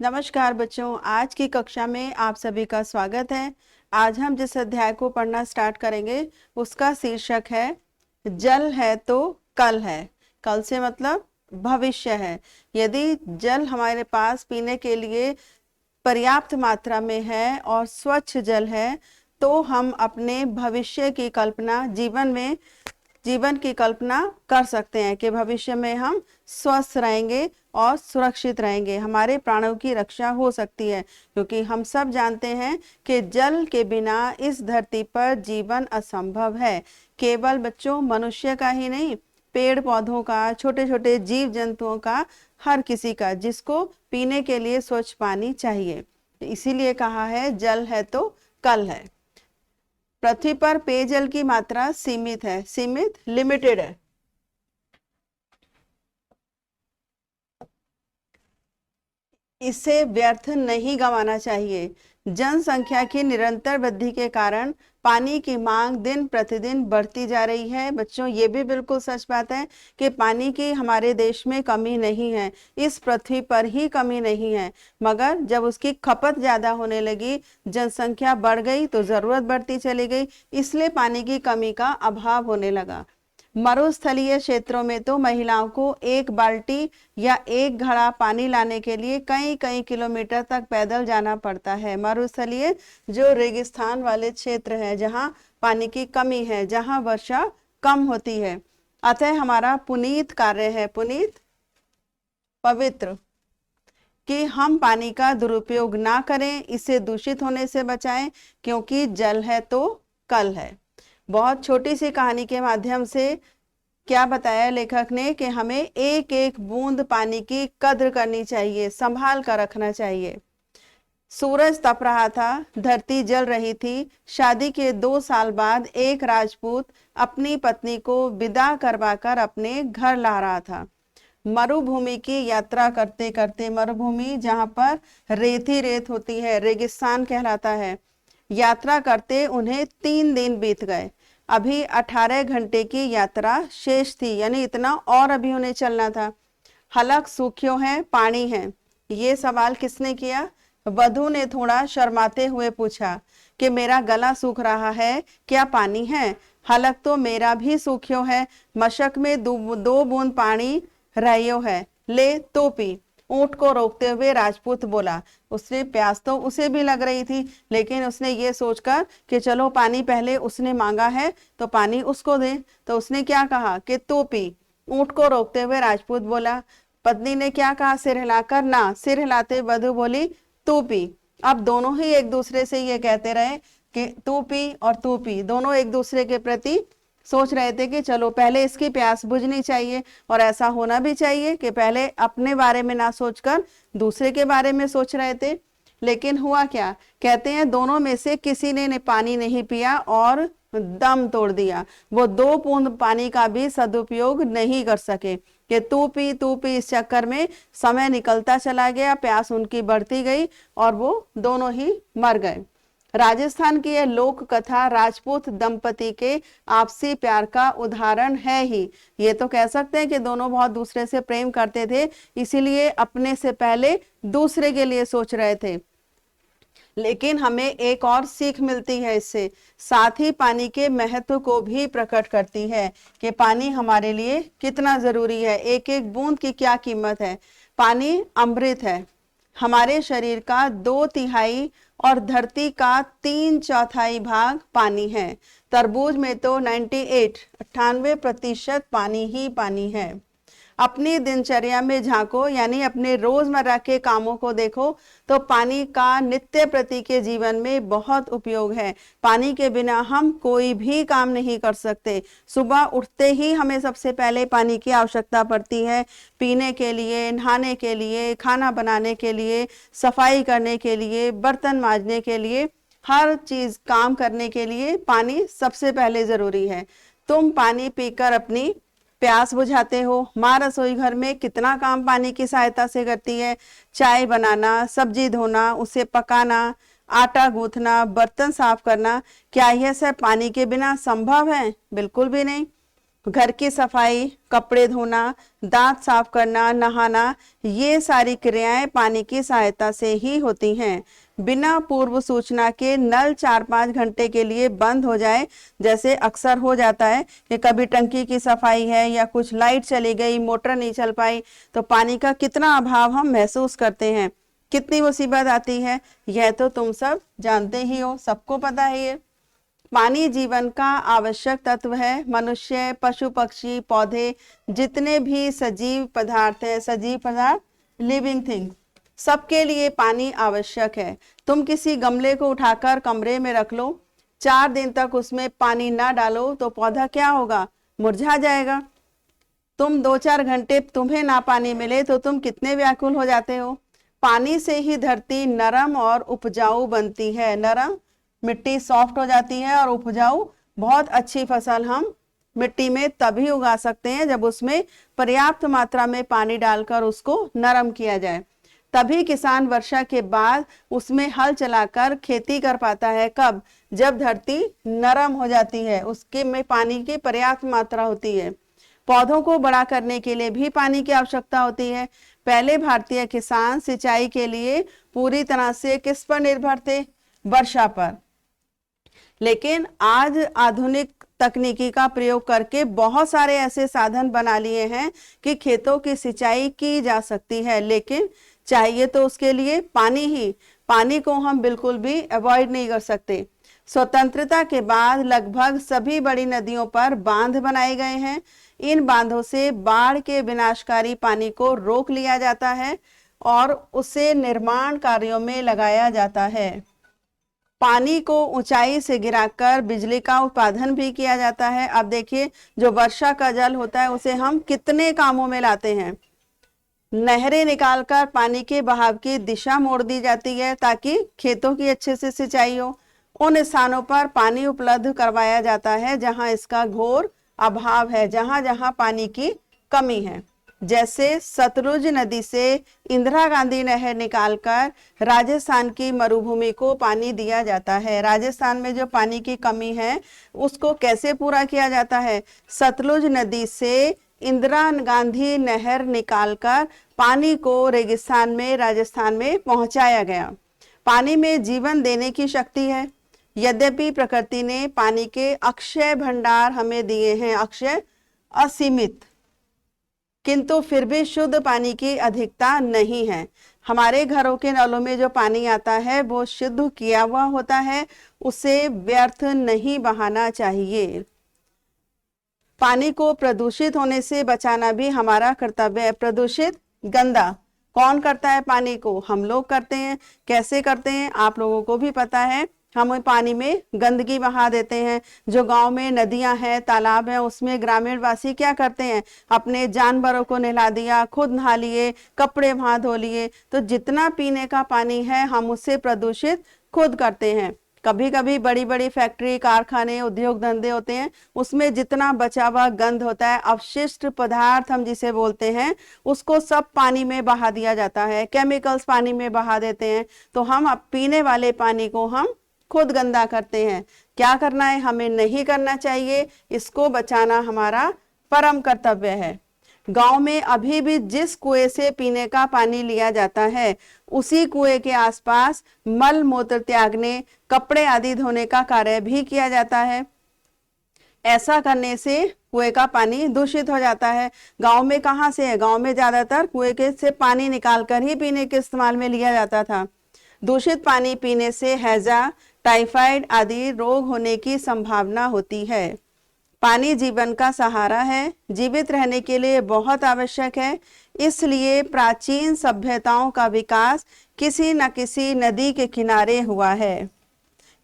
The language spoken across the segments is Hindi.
नमस्कार बच्चों, आज की कक्षा में आप सभी का स्वागत है। आज हम जिस अध्याय को पढ़ना स्टार्ट करेंगे उसका शीर्षक है जल है तो कल है। कल से मतलब भविष्य है। यदि जल हमारे पास पीने के लिए पर्याप्त मात्रा में है और स्वच्छ जल है तो हम अपने भविष्य की कल्पना जीवन की कल्पना कर सकते हैं कि भविष्य में हम स्वस्थ रहेंगे और सुरक्षित रहेंगे, हमारे प्राणों की रक्षा हो सकती है। क्योंकि हम सब जानते हैं कि जल के बिना इस धरती पर जीवन असंभव है। केवल बच्चों मनुष्य का ही नहीं, पेड़ पौधों का, छोटे छोटे जीव जंतुओं का, हर किसी का, जिसको पीने के लिए स्वच्छ पानी चाहिए। इसीलिए कहा है जल है तो कल है। पृथ्वी पर पेयजल की मात्रा सीमित है, सीमित लिमिटेड है। इसे व्यर्थ नहीं गंवाना चाहिए। जनसंख्या की निरंतर वृद्धि के कारण पानी की मांग दिन प्रतिदिन बढ़ती जा रही है। बच्चों, ये भी बिल्कुल सच बात है कि पानी की हमारे देश में कमी नहीं है, इस पृथ्वी पर ही कमी नहीं है। मगर जब उसकी खपत ज्यादा होने लगी, जनसंख्या बढ़ गई तो जरूरत बढ़ती चली गई, इसलिए पानी की कमी का अभाव होने लगा। मरुस्थलीय क्षेत्रों में तो महिलाओं को एक बाल्टी या एक घड़ा पानी लाने के लिए कई कई किलोमीटर तक पैदल जाना पड़ता है। मरुस्थलीय जो रेगिस्तान वाले क्षेत्र है, जहाँ पानी की कमी है, जहाँ वर्षा कम होती है। अतः हमारा पुनीत कार्य है, पुनीत पवित्र, कि हम पानी का दुरुपयोग ना करें, इसे दूषित होने से बचाएं, क्योंकि जल है तो कल है। बहुत छोटी सी कहानी के माध्यम से क्या बताया लेखक ने कि हमें एक एक बूंद पानी की कद्र करनी चाहिए, संभाल कर रखना चाहिए। सूरज तप रहा था, धरती जल रही थी। शादी के 2 साल बाद एक राजपूत अपनी पत्नी को विदा करवाकर अपने घर ला रहा था। मरुभूमि की यात्रा करते करते, मरुभूमि जहां पर रेत ही रेत होती है, रेगिस्तान कहलाता है, यात्रा करते उन्हें 3 दिन बीत गए। अभी 18 घंटे की यात्रा शेष थी, यानी इतना और अभी उन्हें चलना था। हलक सूख्यों है, पानी है? ये सवाल किसने किया? वधु ने थोड़ा शर्माते हुए पूछा कि मेरा गला सूख रहा है, क्या पानी है? हलक तो मेरा भी सूख्यो है, मशक में दो बूंद पानी रहियो है, ले तो पी। ऊंट को रोकते हुए राजपूत बोला। उसने प्यास तो उसे भी लग रही थी, लेकिन उसने ये सोचकर कि चलो पानी पहले उसने मांगा है तो पानी उसको दे, तो उसने क्या कहा कि तू पी। ऊंट को रोकते हुए राजपूत बोला। पत्नी ने क्या कहा? सिर हिलाकर ना। सिर हिलाते वधु बोली तू पी। अब दोनों ही एक दूसरे से ये कहते रहे कि तू पी और तू पी, दोनों एक दूसरे के प्रति सोच रहे थे कि चलो पहले इसकी प्यास बुझनी चाहिए, और ऐसा होना भी चाहिए कि पहले अपने बारे में ना सोचकर दूसरे के बारे में सोच रहे थे। लेकिन हुआ क्या? कहते हैं दोनों में से किसी ने पानी नहीं पिया और दम तोड़ दिया। वो 2 बूंद पानी का भी सदुपयोग नहीं कर सके कि तू पी इस चक्कर में समय निकलता चला गया, प्यास उनकी बढ़ती गई और वो दोनों ही मर गए। राजस्थान की यह लोक कथा राजपूत दंपति के आपसी प्यार का उदाहरण है ही। ये तो कह सकते हैं कि दोनों बहुत दूसरे से प्रेम करते थे, इसीलिए अपने से पहले दूसरे के लिए सोच रहे थे। लेकिन हमें एक और सीख मिलती है इससे, साथ ही पानी के महत्व को भी प्रकट करती है कि पानी हमारे लिए कितना जरूरी है, एक एक बूंद की क्या कीमत है। पानी अमृत है। हमारे शरीर का 2/3 और धरती का 3/4 भाग पानी है। तरबूज में तो 98% पानी ही पानी है। अपनी दिनचर्या में झांको, यानी अपने रोजमर्रा के कामों को देखो, तो पानी का नित्य प्रति के जीवन में बहुत उपयोग है। पानी के बिना हम कोई भी काम नहीं कर सकते। सुबह उठते ही हमें सबसे पहले पानी की आवश्यकता पड़ती है, पीने के लिए, नहाने के लिए, खाना बनाने के लिए, सफाई करने के लिए, बर्तन मांजने के लिए, हर चीज काम करने के लिए पानी सबसे पहले जरूरी है। तुम पानी पीकर अपनी प्यास बुझाते हो। माँ रसोई घर में कितना काम पानी की सहायता से करती है। चाय बनाना, सब्जी धोना, उसे पकाना, आटा गूंथना, बर्तन साफ करना, क्या यह सब पानी के बिना संभव है? बिल्कुल भी नहीं। घर की सफाई, कपड़े धोना, दांत साफ करना, नहाना, ये सारी क्रियाएं पानी की सहायता से ही होती हैं। बिना पूर्व सूचना के नल 4-5 घंटे के लिए बंद हो जाए, जैसे अक्सर हो जाता है कि कभी टंकी की सफाई है या कुछ लाइट चली गई, मोटर नहीं चल पाई, तो पानी का कितना अभाव हम महसूस करते हैं, कितनी मुसीबत आती है, यह तो तुम सब जानते ही हो, सबको पता है ये। पानी जीवन का आवश्यक तत्व है। मनुष्य, पशु पक्षी, पौधे, जितने भी सजीव पदार्थ है, सजीव पदार्थ, लिविंग थिंग्स, सबके लिए पानी आवश्यक है। तुम किसी गमले को उठाकर कमरे में रख लो, 4 दिन तक उसमें पानी ना डालो तो पौधा क्या होगा, मुरझा जाएगा। तुम 2-4 घंटे तुम्हें ना पानी मिले तो तुम कितने व्याकुल हो जाते हो। पानी से ही धरती नरम और उपजाऊ बनती है। नरम मिट्टी सॉफ्ट हो जाती है और उपजाऊ, बहुत अच्छी फसल हम मिट्टी में तभी उगा सकते हैं जब उसमें पर्याप्त मात्रा में पानी डालकर उसको नरम किया जाए। तभी किसान वर्षा के बाद उसमें हल चलाकर खेती कर पाता है। कब? जब धरती नरम हो जाती है, उसके में पानी की पर्याप्त मात्रा होती है। पौधों को बड़ा करने के लिए भी पानी की आवश्यकता होती है। पहले भारतीय किसान सिंचाई के लिए पूरी तरह से किस पर निर्भर थे? वर्षा पर। लेकिन आज आधुनिक तकनीकी का प्रयोग करके बहुत सारे ऐसे साधन बना लिए हैं कि खेतों की सिंचाई की जा सकती है, लेकिन चाहिए तो उसके लिए पानी ही। पानी को हम बिल्कुल भी अवॉइड नहीं कर सकते। स्वतंत्रता के बाद लगभग सभी बड़ी नदियों पर बांध बनाए गए हैं। इन बांधों से बाढ़ के विनाशकारी पानी को रोक लिया जाता है और उसे निर्माण कार्यों में लगाया जाता है। पानी को ऊंचाई से गिराकर बिजली का उत्पादन भी किया जाता है। अब देखिए, जो वर्षा का जल होता है उसे हम कितने कामों में लाते हैं। नहरें निकालकर पानी के बहाव की दिशा मोड़ दी जाती है ताकि खेतों की अच्छे से सिंचाई हो। उन स्थानों पर पानी उपलब्ध करवाया जाता है जहां इसका घोर अभाव है, जहां जहां पानी की कमी है। जैसे सतलुज नदी से इंदिरा गांधी नहर निकालकर राजस्थान की मरुभूमि को पानी दिया जाता है। राजस्थान में जो पानी की कमी है उसको कैसे पूरा किया जाता है? सतलुज नदी से इंदिरा गांधी नहर निकालकर पानी को रेगिस्तान में, राजस्थान में पहुंचाया गया। पानी में जीवन देने की शक्ति है। यद्यपि प्रकृति ने पानी के अक्षय भंडार हमें दिए हैं, अक्षय असीमित, किंतु फिर भी शुद्ध पानी की अधिकता नहीं है। हमारे घरों के नलों में जो पानी आता है वो शुद्ध किया हुआ होता है, उसे व्यर्थ नहीं बहाना चाहिए। पानी को प्रदूषित होने से बचाना भी हमारा कर्तव्य है। प्रदूषित, गंदा कौन करता है? पानी को हम लोग करते हैं। कैसे करते हैं आप लोगों को भी पता है। हम पानी में गंदगी बहा देते हैं। जो गांव में नदियां हैं, तालाब हैं, उसमें ग्रामीण वासी क्या करते हैं? अपने जानवरों को नहला दिया, खुद नहा लिए, कपड़े वहां धो लिए। तो जितना पीने का पानी है हम उससे प्रदूषित खुद करते हैं। कभी कभी बड़ी बड़ी फैक्ट्री, कारखाने, उद्योग धंधे होते हैं, उसमें जितना बचा हुआ गंद होता है, अपशिष्ट पदार्थ हम जिसे बोलते हैं, उसको सब पानी में बहा दिया जाता है। केमिकल्स पानी में बहा देते हैं। तो हम अब पीने वाले पानी को हम खुद गंदा करते हैं। क्या करना है? हमें नहीं करना चाहिए। इसको बचाना हमारा परम कर्तव्य है। गांव में अभी भी जिस कुएं से पीने का पानी लिया जाता है, उसी कुएं के आसपास मल मूत्र त्यागने, कपड़े आदि धोने का कार्य भी किया जाता है। ऐसा करने से कुएं का पानी दूषित हो जाता है। गांव में कहाँ से है? गांव में ज्यादातर कुएं के से पानी निकालकर ही पीने के इस्तेमाल में लिया जाता था। दूषित पानी पीने से हैजा, टाइफाइड आदि रोग होने की संभावना होती है। पानी जीवन का सहारा है, जीवित रहने के लिए बहुत आवश्यक है। इसलिए प्राचीन सभ्यताओं का विकास किसी न किसी नदी के किनारे हुआ है।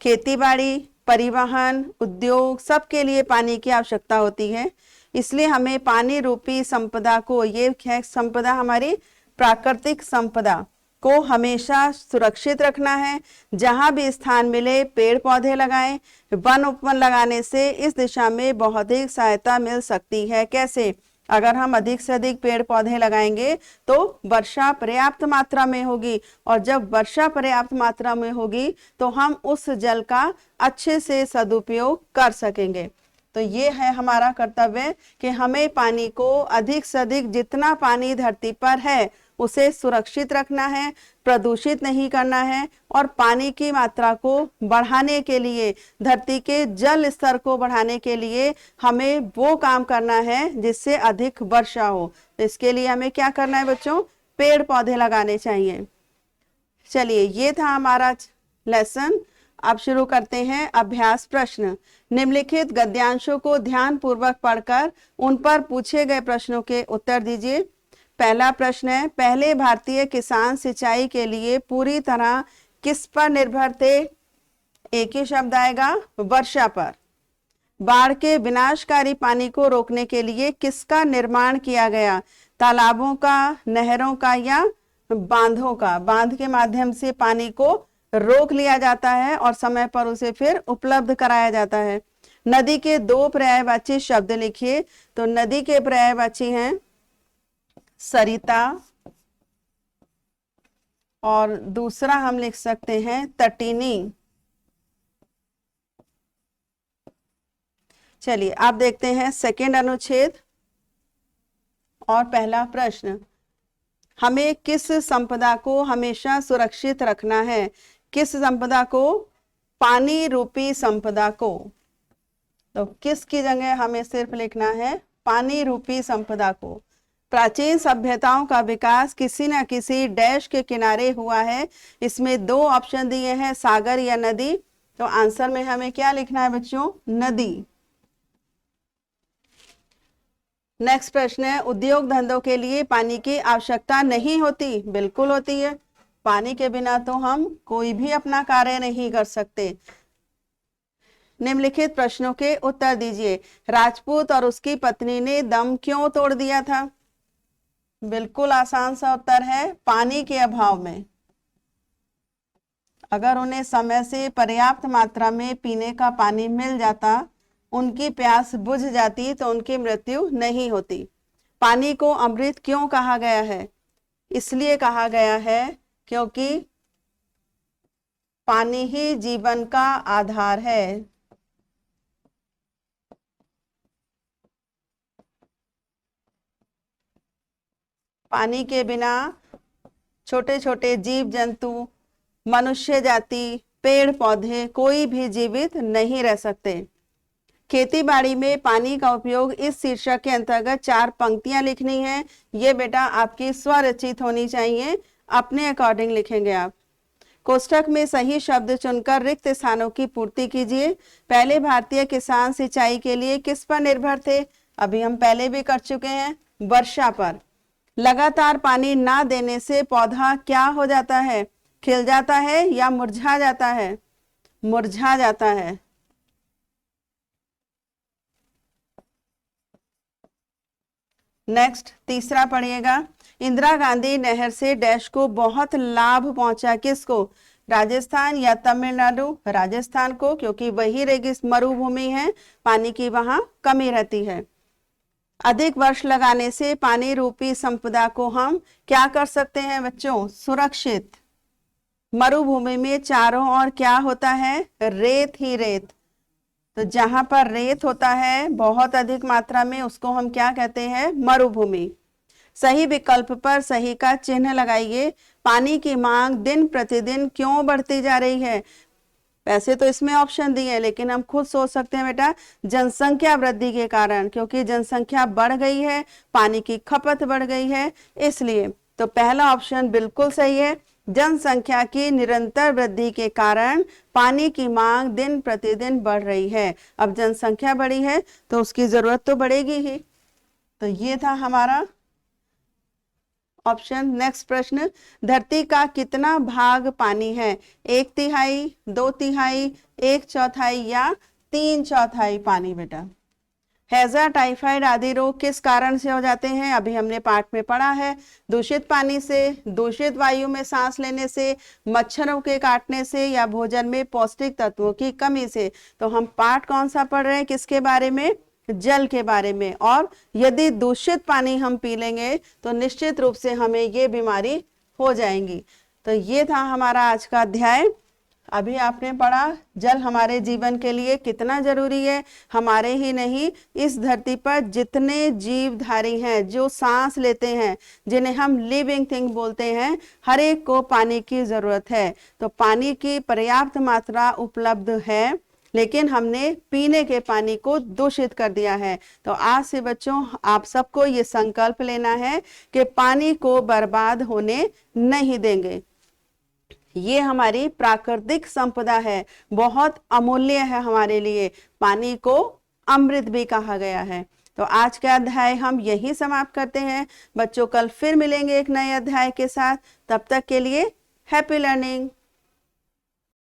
खेतीबाड़ी, परिवहन, उद्योग, सबके लिए पानी की आवश्यकता होती है। इसलिए हमें पानी रूपी संपदा को, ये है संपदा हमारी प्राकृतिक संपदा को, हमेशा सुरक्षित रखना है। जहां भी स्थान मिले पेड़ पौधे लगाएं। वन उपवन लगाने से इस दिशा में बहुत ही सहायता मिल सकती है। कैसे? अगर हम अधिक से अधिक पेड़ पौधे लगाएंगे तो वर्षा पर्याप्त मात्रा में होगी, और जब वर्षा पर्याप्त मात्रा में होगी तो हम उस जल का अच्छे से सदुपयोग कर सकेंगे। तो ये है हमारा कर्तव्य कि हमें पानी को अधिक से अधिक, जितना पानी धरती पर है उसे सुरक्षित रखना है, प्रदूषित नहीं करना है, और पानी की मात्रा को बढ़ाने के लिए, धरती के जल स्तर को बढ़ाने के लिए हमें वो काम करना है जिससे अधिक वर्षा हो। तो इसके लिए हमें क्या करना है बच्चों? पेड़ पौधे लगाने चाहिए। चलिए, ये था हमारा लेसन। अब शुरू करते हैं अभ्यास प्रश्न। निम्नलिखित गद्यांशों को ध्यान पूर्वक पढ़कर उन पर पूछे गए प्रश्नों के उत्तर दीजिए। पहला प्रश्न है, पहले भारतीय किसान सिंचाई के लिए पूरी तरह किस पर निर्भर थे? एक ही शब्द आएगा, वर्षा पर। बाढ़ के विनाशकारी पानी को रोकने के लिए किसका निर्माण किया गया? तालाबों का, नहरों का, या बांधों का? बांध के माध्यम से पानी को रोक लिया जाता है और समय पर उसे फिर उपलब्ध कराया जाता है। नदी के दो पर्यायवाची शब्द लिखिए। तो नदी के पर्यायवाची हैं सरिता, और दूसरा हम लिख सकते हैं तटिनी। चलिए, आप देखते हैं सेकेंड अनुच्छेद और पहला प्रश्न। हमें किस संपदा को हमेशा सुरक्षित रखना है? किस संपदा को? पानी रूपी संपदा को। तो किसकी जगह हमें सिर्फ लिखना है पानी रूपी संपदा को। प्राचीन सभ्यताओं का विकास किसी न किसी डैश के किनारे हुआ है। इसमें दो ऑप्शन दिए हैं, सागर या नदी। तो आंसर में हमें क्या लिखना है बच्चों? नदी। नेक्स्ट प्रश्न है, उद्योग धंधों के लिए पानी की आवश्यकता नहीं होती? बिल्कुल होती है। पानी के बिना तो हम कोई भी अपना कार्य नहीं कर सकते। निम्नलिखित प्रश्नों के उत्तर दीजिए। राजपूत और उसकी पत्नी ने दम क्यों तोड़ दिया था? बिल्कुल आसान सा उत्तर है, पानी के अभाव में। अगर उन्हें समय से पर्याप्त मात्रा में पीने का पानी मिल जाता, उनकी प्यास बुझ जाती, तो उनकी मृत्यु नहीं होती। पानी को अमृत क्यों कहा गया है? इसलिए कहा गया है क्योंकि पानी ही जीवन का आधार है। पानी के बिना छोटे छोटे जीव जंतु, मनुष्य जाति, पेड़ पौधे, कोई भी जीवित नहीं रह सकते। खेती बाड़ी में पानी का उपयोग, इस शीर्षक के अंतर्गत 4 पंक्तियां लिखनी है। ये बेटा आपकी स्वरचित होनी चाहिए, अपने अकॉर्डिंग लिखेंगे आप। कोष्ठक में सही शब्द चुनकर रिक्त स्थानों की पूर्ति कीजिए। पहले भारतीय किसान सिंचाई के लिए किस पर निर्भर थे? अभी हम पहले भी कर चुके हैं, वर्षा पर। लगातार पानी ना देने से पौधा क्या हो जाता है? खिल जाता है या मुरझा जाता है? मुरझा जाता है। नेक्स्ट, तीसरा पढ़िएगा। इंदिरा गांधी नहर से डैश को बहुत लाभ पहुंचा, किसको? राजस्थान या तमिलनाडु? राजस्थान को, क्योंकि वही रेगिस्तान मरुभूमि है, पानी की वहां कमी रहती है। अधिक वर्ष लगाने से पानी रूपी संपदा को हम क्या कर सकते हैं बच्चों? सुरक्षित। मरुभूमि में चारों ओर क्या होता है? रेत ही रेत। तो जहां पर रेत होता है बहुत अधिक मात्रा में, उसको हम क्या कहते हैं? मरुभूमि। सही विकल्प पर सही का चिन्ह लगाइए। पानी की मांग दिन प्रतिदिन क्यों बढ़ती जा रही है? वैसे तो इसमें ऑप्शन दिए हैं, लेकिन हम खुद सोच सकते हैं बेटा, जनसंख्या वृद्धि के कारण, क्योंकि जनसंख्या बढ़ गई है, पानी की खपत बढ़ गई है, इसलिए। तो पहला ऑप्शन बिल्कुल सही है, जनसंख्या की निरंतर वृद्धि के कारण पानी की मांग दिन प्रतिदिन बढ़ रही है। अब जनसंख्या बढ़ी है तो उसकी जरूरत तो बढ़ेगी ही। तो ये था हमारा ऑप्शन। नेक्स्ट प्रश्न, धरती का कितना भाग पानी है? 1/3, 2/3, 1/4 या 3/4 पानी? बेटा, हैजा, टाइफाइड आदि रोग किस कारण से हो जाते हैं? अभी हमने पाठ में पढ़ा है, दूषित पानी से, दूषित वायु में सांस लेने से, मच्छरों के काटने से, या भोजन में पौष्टिक तत्वों की कमी से। तो हम पाठ कौन सा पढ़ रहे हैं? किसके बारे में? जल के बारे में। और यदि दूषित पानी हम पी लेंगे तो निश्चित रूप से हमें ये बीमारी हो जाएंगी। तो ये था हमारा आज का अध्याय। अभी आपने पढ़ा जल हमारे जीवन के लिए कितना जरूरी है। हमारे ही नहीं, इस धरती पर जितने जीवधारी हैं, जो सांस लेते हैं, जिन्हें हम लिविंग थिंग बोलते हैं, हर एक को पानी की जरूरत है। तो पानी की पर्याप्त मात्रा उपलब्ध है, लेकिन हमने पीने के पानी को दूषित कर दिया है। तो आज से बच्चों, आप सबको ये संकल्प लेना है कि पानी को बर्बाद होने नहीं देंगे। ये हमारी प्राकृतिक संपदा है, बहुत अमूल्य है हमारे लिए। पानी को अमृत भी कहा गया है। तो आज का अध्याय हम यही समाप्त करते हैं बच्चों। कल फिर मिलेंगे एक नए अध्याय के साथ। तब तक के लिए हैप्पी लर्निंग।